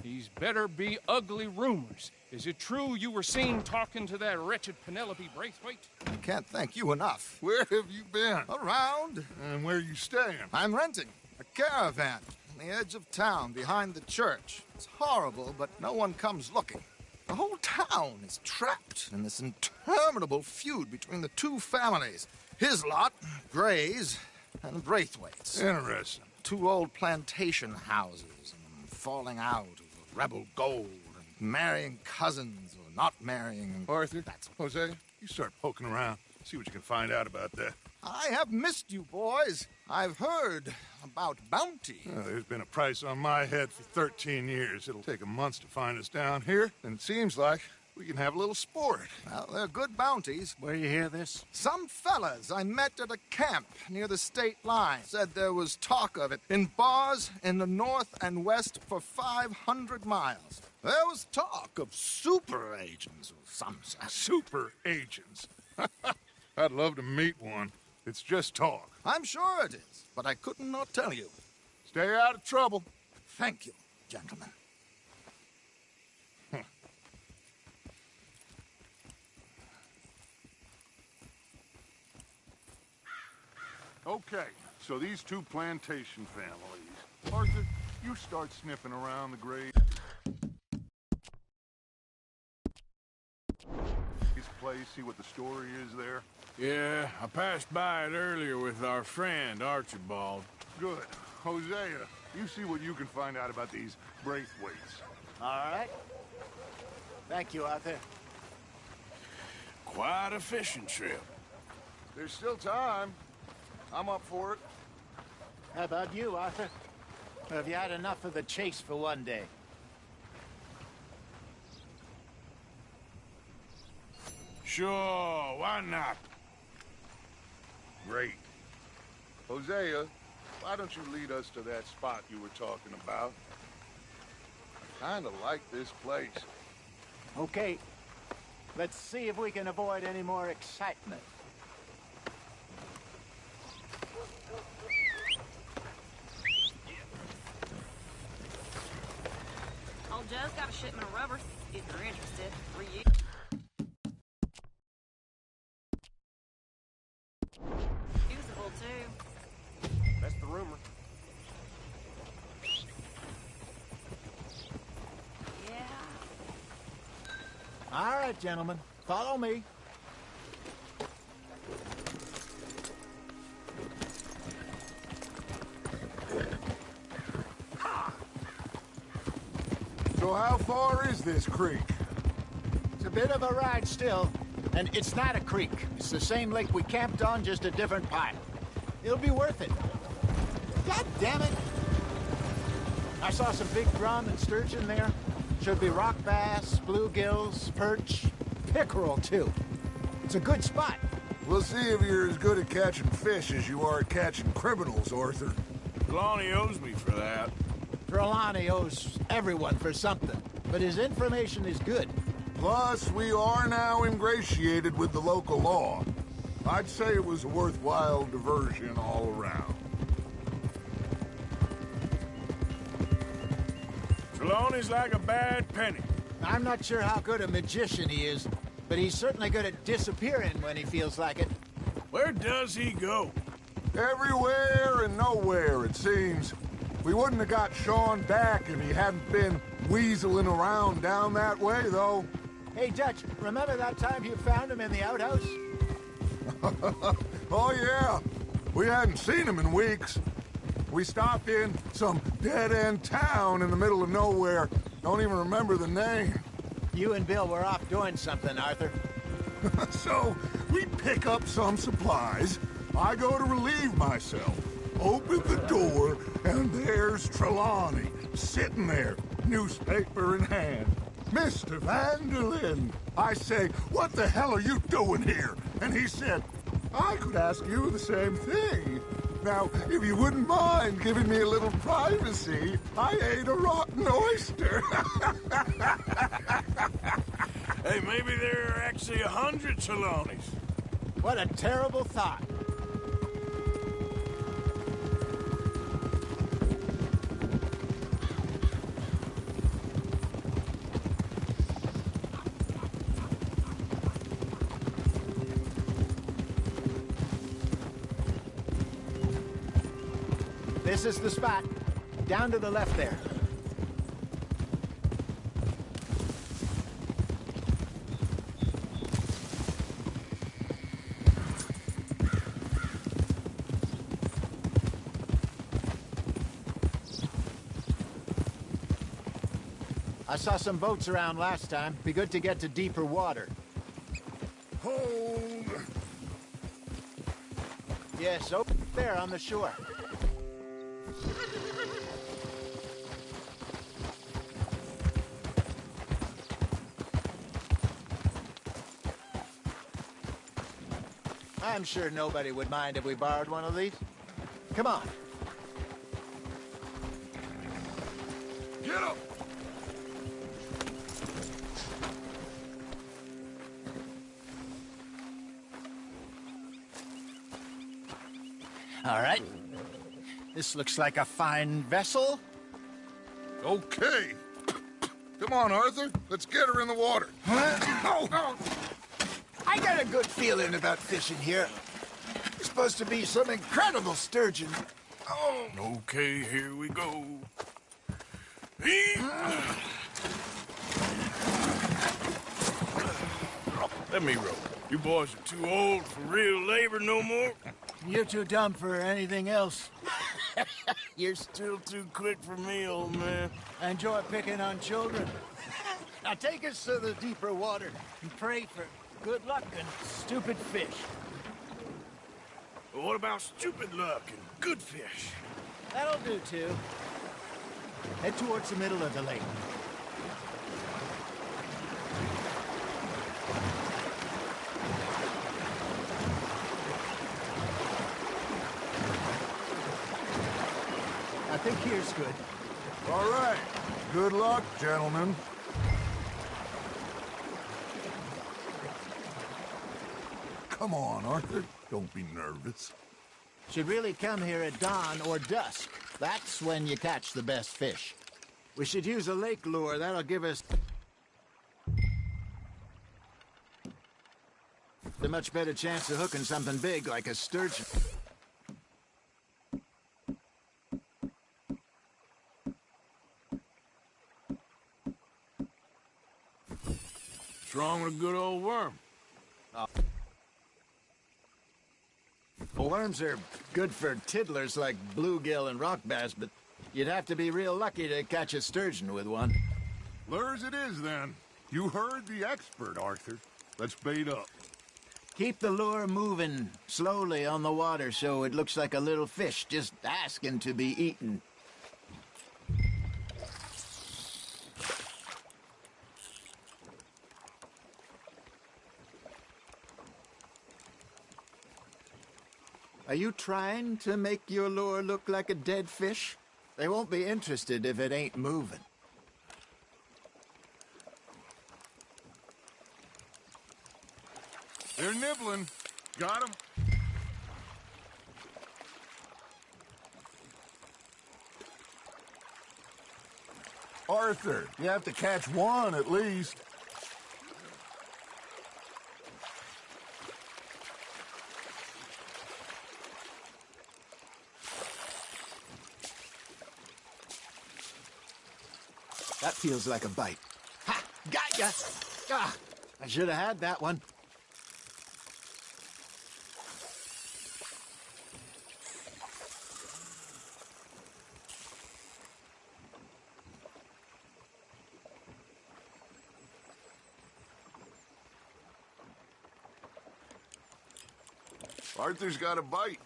these better be ugly rumors. Is it true you were seen talking to that wretched Penelope Braithwaite? I can't thank you enough. Where have you been? Around. And where are you staying? I'm renting a caravan on the edge of town behind the church. It's horrible, but no one comes looking. The whole town is trapped in this interminable feud between the two families. His lot, Gray's, and Braithwaite's. Interesting. Two old plantation houses, and falling out over rebel gold, and marrying cousins or not marrying. Arthur, Jose, you start poking around. See what you can find out about that. I have missed you, boys. I've heard about bounty. There's been a price on my head for 13 years. It'll take a month to find us down here, and it seems like we can have a little sport. Well, they're good bounties. Where you hear this? Some fellas I met at a camp near the state line said there was talk of it in bars in the north and west for 500 miles. There was talk of super agents of some sort. Super agents. I'd love to meet one. It's just talk. I'm sure it is, but I couldn't not tell you. Stay out of trouble. Thank you, gentlemen. Okay, so these two plantation families. Arthur, you start sniffing around the grave. His place, see what the story is there. Yeah, I passed by it earlier with our friend, Archibald. Good. Hosea, you see what you can find out about these Braithwaites. All right. Thank you, Arthur. Quite a fishing trip. There's still time. I'm up for it. How about you, Arthur? Or have you had enough of the chase for one day? Sure, why not? Great. Hosea, why don't you lead us to that spot you were talking about? I kinda like this place. Okay. Let's see if we can avoid any more excitement. Old Joe's got a shipment of rubber, if you're interested. Usable, too. That's the rumor. Yeah. All right, gentlemen. Follow me. So how far is this creek? It's a bit of a ride still, and it's not a creek. It's the same lake we camped on, just a different pile. It'll be worth it. God damn it! I saw some big drum and sturgeon there. Should be rock bass, bluegills, perch, pickerel too. It's a good spot. We'll see if you're as good at catching fish as you are at catching criminals, Arthur. Trelawney owes me for that. Trelawney owes everyone for something, but his information is good. Plus, we are now ingratiated with the local law. I'd say it was a worthwhile diversion all around. Trelawney's like a bad penny. I'm not sure how good a magician he is, but he's certainly good at disappearing when he feels like it. Where does he go? Everywhere and nowhere, it seems. We wouldn't have got Sean back if he hadn't been weaseling around down that way, though. Hey, Dutch, remember that time you found him in the outhouse? Oh, yeah. We hadn't seen him in weeks. We stopped in some dead-end town in the middle of nowhere. Don't even remember the name. You and Bill were off doing something, Arthur. So, we pick up some supplies. I go to relieve myself. Open the door, and there's Trelawney, sitting there, newspaper in hand. Mr. Vanderlyn. I say, what the hell are you doing here? And he said, I could ask you the same thing. Now, if you wouldn't mind giving me a little privacy, I ate a rotten oyster. Hey, maybe there are actually 100 Trelawneys. What a terrible thought. This is the spot. Down to the left there. I saw some boats around last time. Be good to get to deeper water. Hold. Yes, over there on the shore. I'm sure nobody would mind if we borrowed one of these. Come on. Get up! All right. This looks like a fine vessel. Okay. Come on, Arthur. Let's get her in the water. Oh. I got a good feeling about fishing here. It's supposed to be some incredible sturgeon. Oh. Okay, here we go. Let me row. You boys are too old for real labor no more. You're too dumb for anything else. You're still too quick for me, old man. I enjoy picking on children. Now take us to the deeper water and pray for good luck and stupid fish. Well, what about stupid luck and good fish? That'll do, too. Head towards the middle of the lake. I think here's good. All right. Good luck, gentlemen. Come on, Arthur. Don't be nervous. Should really come here at dawn or dusk. That's when you catch the best fish. We should use a lake lure. That'll give us a much better chance of hooking something big like a sturgeon. What's wrong with a good old worm? Worms are good for tiddlers like bluegill and rock bass, but you'd have to be real lucky to catch a sturgeon with one. Lures it is, then. You heard the expert, Arthur. Let's bait up. Keep the lure moving slowly on the water so it looks like a little fish just asking to be eaten. Are you trying to make your lure look like a dead fish? They won't be interested if it ain't moving. They're nibbling. Got 'em. Arthur, you have to catch one at least. That feels like a bite. Ha! Got ya! Ah, I should have had that one. Arthur's got a bite.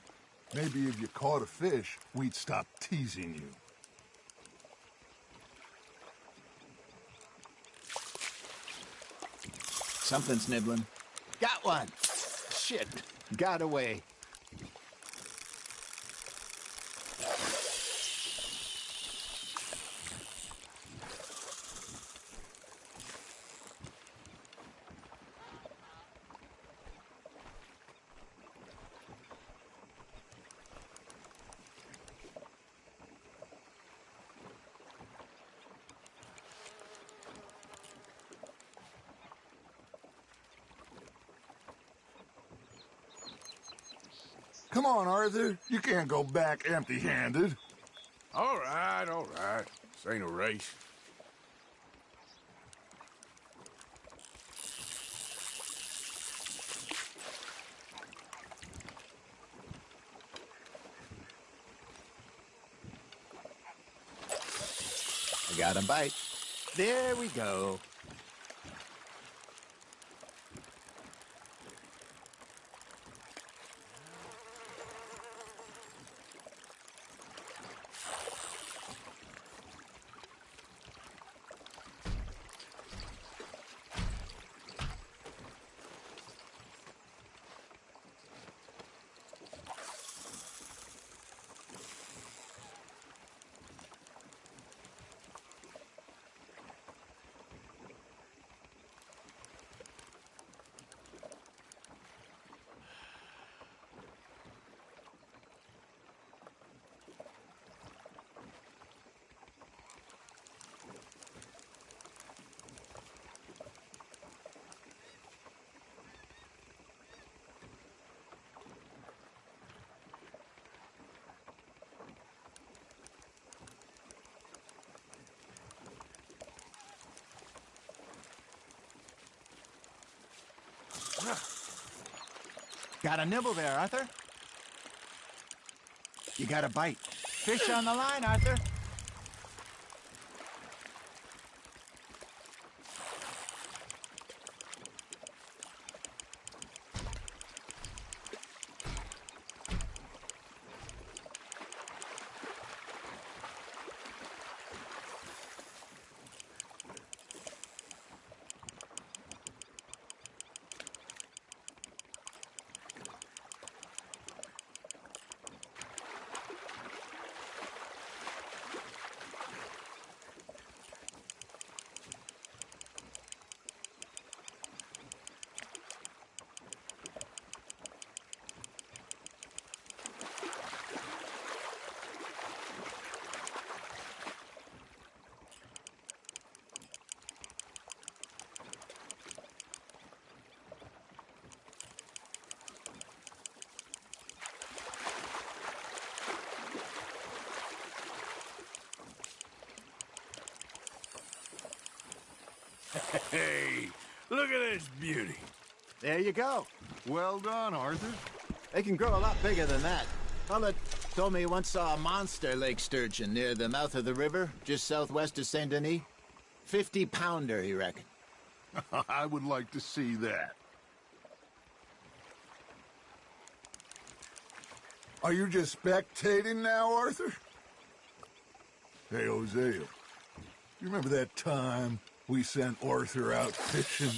Maybe if you caught a fish, we'd stop teasing you. Something's nibbling. Got one! Shit, got away. Come on, Arthur. You can't go back empty-handed. All right, all right. This ain't a race. I got a bite. There we go. Got a nibble there, Arthur? You got a bite. Fish on the line, Arthur. Hey, look at this beauty. There you go. Well done, Arthur. They can grow a lot bigger than that. Fella told me he once saw a monster lake sturgeon near the mouth of the river, just southwest of Saint Denis. 50-pounder, he reckoned. I would like to see that. Are you just spectating now, Arthur? Hey, Hosea, you remember that time we sent Arthur out fishing?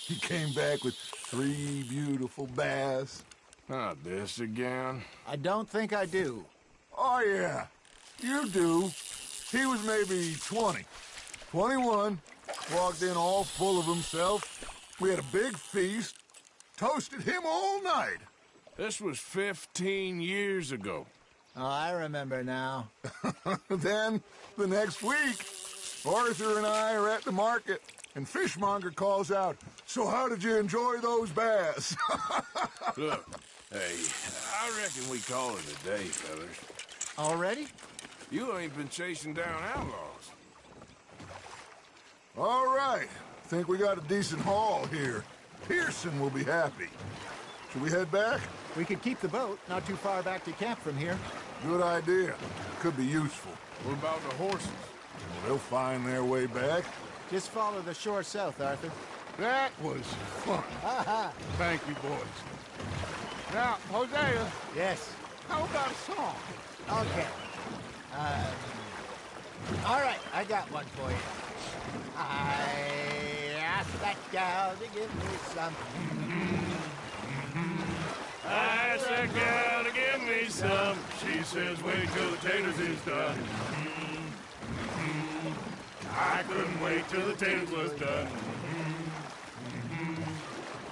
He came back with 3 beautiful bass. Not this again. I don't think I do. Oh, yeah, you do. He was maybe 20, 21, walked in all full of himself. We had a big feast, toasted him all night. This was 15 years ago. Oh, I remember now. Then, the next week, Arthur and I are at the market, and Fishmonger calls out, "So how did you enjoy those bass?" Look, hey, I reckon we call it a day, fellas. Already? You ain't been chasing down outlaws. All right. Think we got a decent haul here. Pearson will be happy. Should we head back? We could keep the boat not too far back to camp from here. Good idea. Could be useful. What about the horses? Well, they'll find their way back. Just follow the shore south, Arthur. That was fun. Thank you, boys. Now, Hosea. Yes? How about a song? Okay. All right, I got one for you. I asked that gal to give me some. I asked that gal to give me some. She says, wait till the taters is done. I couldn't wait till the taters was done.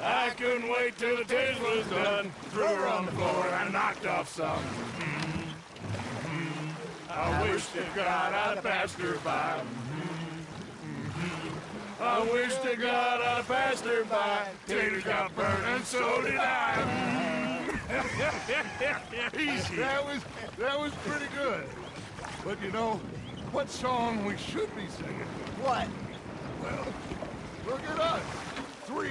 I couldn't wait till the taters was done. Threw her on the floor and I knocked off some. I wish to God I'd passed her by. I wish to God I'd passed her by. Taters got burned and so did I. Easy. That was pretty good. But you know, what song we should be singing? What? Well, look at us. 3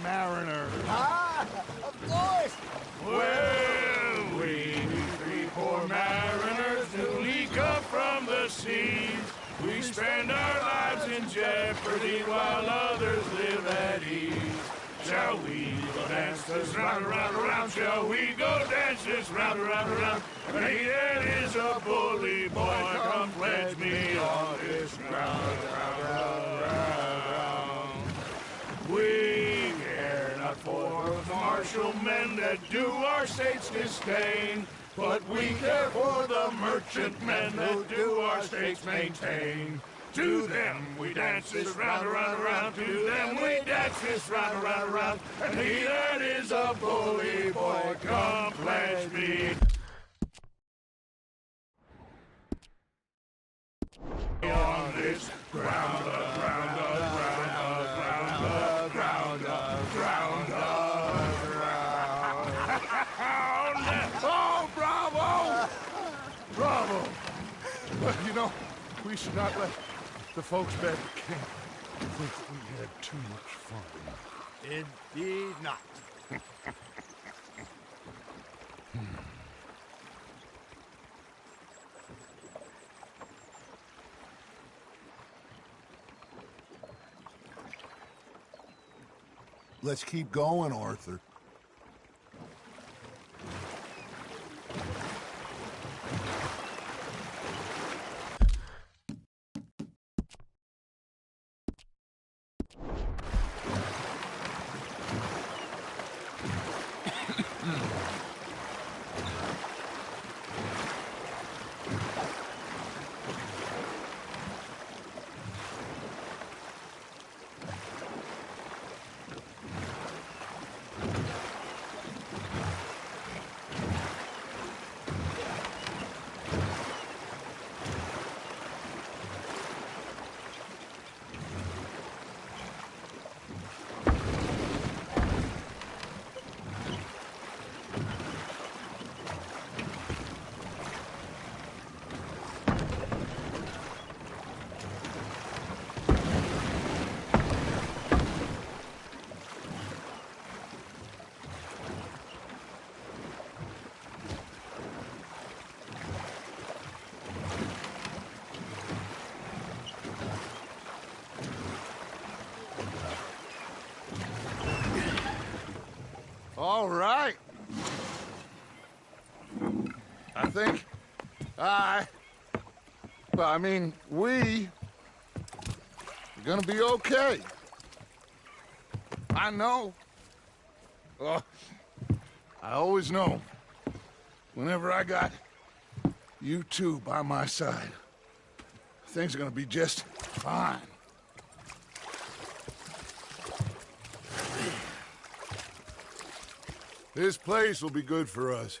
mariners. Ah, of course. Well, we 3 poor mariners newly come from the seas. We spend our lives in jeopardy while others live at ease. Shall we go dance this round, around, around? Shall we go dance this round, around, around? And he that is a bully boy, come pledge me on this ground, round, round, round. We care not for the martial men that do our state's disdain, but we care for the merchant men that do our states maintain. To them we dance this round, around, around. To them we dance this round, around, around. And he that is a bully boy, come pledge me on this ground, ground, ground, ground, ground, ground, ground. Oh, bravo! Bravo! But you know, we should not let the folks back at camp think we had too much fun. Indeed not. Let's keep going, Arthur. All right. I think we are gonna be okay. I know. Oh, I always know. Whenever I got you two by my side, things are gonna be just fine. This place will be good for us.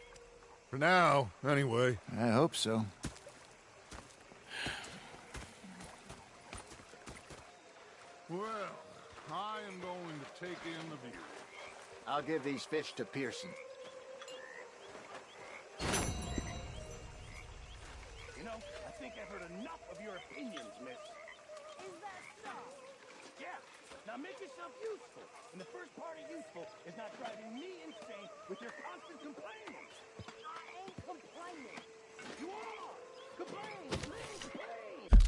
For now, anyway. I hope so. Well, I am going to take in the view. I'll give these fish to Pearson. You know, I think I've heard enough of your opinions, miss. Is that so? Yeah. Now make yourself useful. And the first part of useful is not driving me insane with your constant complaining. I ain't complaining. You are! Complain! Complain! Complain!